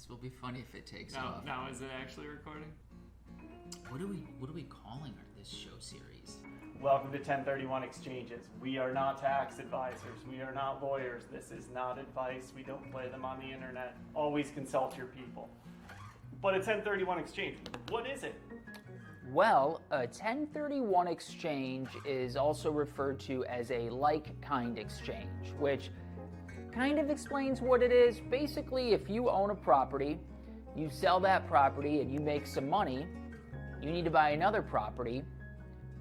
This will be funny if it takes off. Now is it actually recording? What are we calling this show series? Welcome to 1031 Exchanges. We are not tax advisors. We are not lawyers. This is not advice. We don't play them on the internet. Always consult your people. But a 1031 exchange, what is it? Well, a 1031 exchange is also referred to as a like-kind exchange, which kind of explains what it is. Basically, if you own a property, you sell that property and you make some money, you need to buy another property,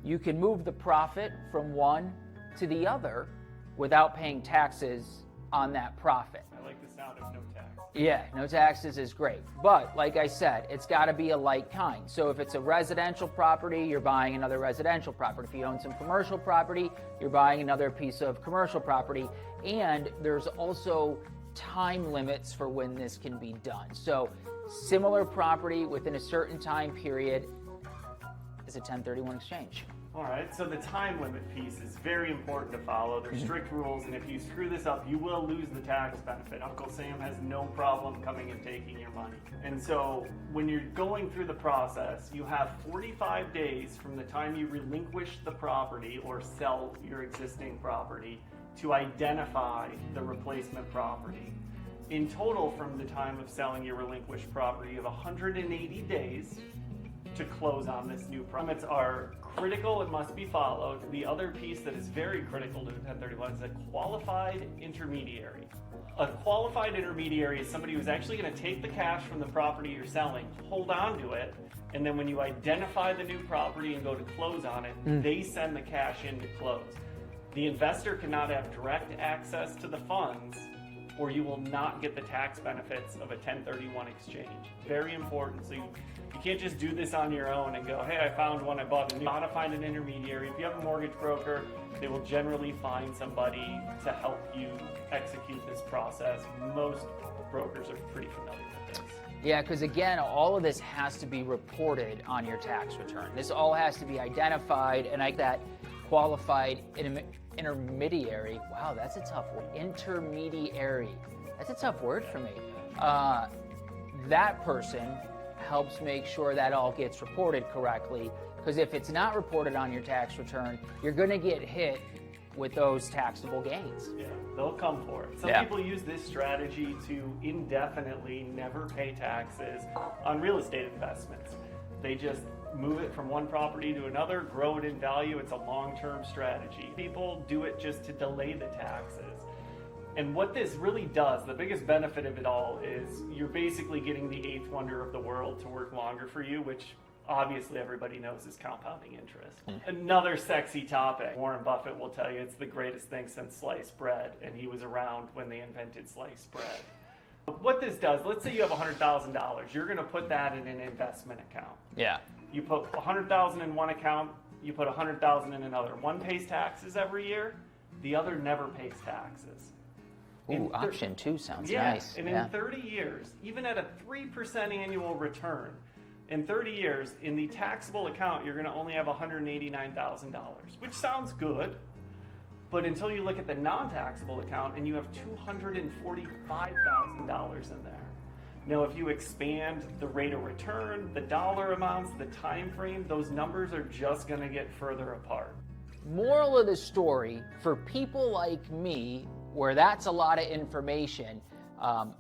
you can move the profit from one to the other without paying taxes on that profit. I like the sound of no tax. Yeah, no taxes is great. But like I said, it's got to be a like kind. So if it's a residential property, you're buying another residential property. If you own some commercial property, you're buying another piece of commercial property. And there's also time limits for when this can be done. So similar property within a certain time period is a 1031 exchange. All right, so the time limit piece is very important to follow. There's strict rules, and if you screw this up, you will lose the tax benefit. Uncle Sam has no problem coming and taking your money. And so when you're going through the process, you have 45 days from the time you relinquish the property or sell your existing property to identify the replacement property. In total, from the time of selling your relinquished property, you have 180 days to close on this new property. Limits are critical and must be followed. The other piece that is very critical to 1031 is a qualified intermediary. A qualified intermediary is somebody who's actually going to take the cash from the property you're selling, hold on to it, and then when you identify the new property and go to close on it, they send the cash in to close. The investor cannot have direct access to the funds, or you will not get the tax benefits of a 1031 exchange. Very important. So you can't just do this on your own and go, hey, I found one, I bought a new. You want to find an intermediary. If you have a mortgage broker, they will generally find somebody to help you execute this process. Most brokers are pretty familiar with this. Yeah, because again, all of this has to be reported on your tax return. This all has to be identified, and like that qualified intermediary. Wow, that's a tough word. Intermediary. That's a tough word for me. That person helps make sure that all gets reported correctly, because if it's not reported on your tax return, you're going to get hit with those taxable gains. Yeah, they'll come for it. Some people use this strategy to indefinitely never pay taxes on real estate investments. They just move it from one property to another, grow it in value. It's a long-term strategy. People do it just to delay the taxes. And what this really does, the biggest benefit of it all, is you're basically getting the eighth wonder of the world to work longer for you, which obviously everybody knows is compounding interest. Another sexy topic. Warren Buffett will tell you it's the greatest thing since sliced bread, and he was around when they invented sliced bread. What this does, let's say you have $100,000. You're going to put that in an investment account. Yeah. You put $100,000 in one account, you put $100,000 in another. One pays taxes every year, the other never pays taxes. Ooh, option 2 sounds nice. And in 30 years, even at a 3% annual return, in 30 years, in the taxable account, you're going to only have $189,000, which sounds good. But until you look at the non-taxable account and you have $245,000 in there. Now, if you expand the rate of return, the dollar amounts, the time frame, those numbers are just going to get further apart. Moral of the story, for people like me, where that's a lot of information,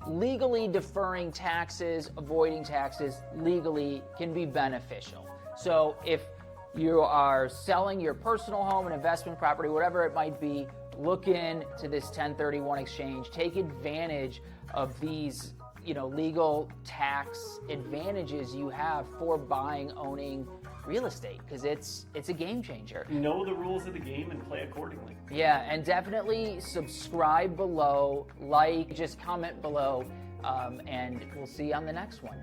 legally deferring taxes, avoiding taxes, legally can be beneficial. So if you are selling your personal home, an investment property, whatever it might be, look into this 1031 exchange. Take advantage of these, legal tax advantages you have for buying, owning real estate, because it's a game changer. Know the rules of the game and play accordingly. Yeah, and definitely subscribe below, just comment below, and we'll see you on the next one.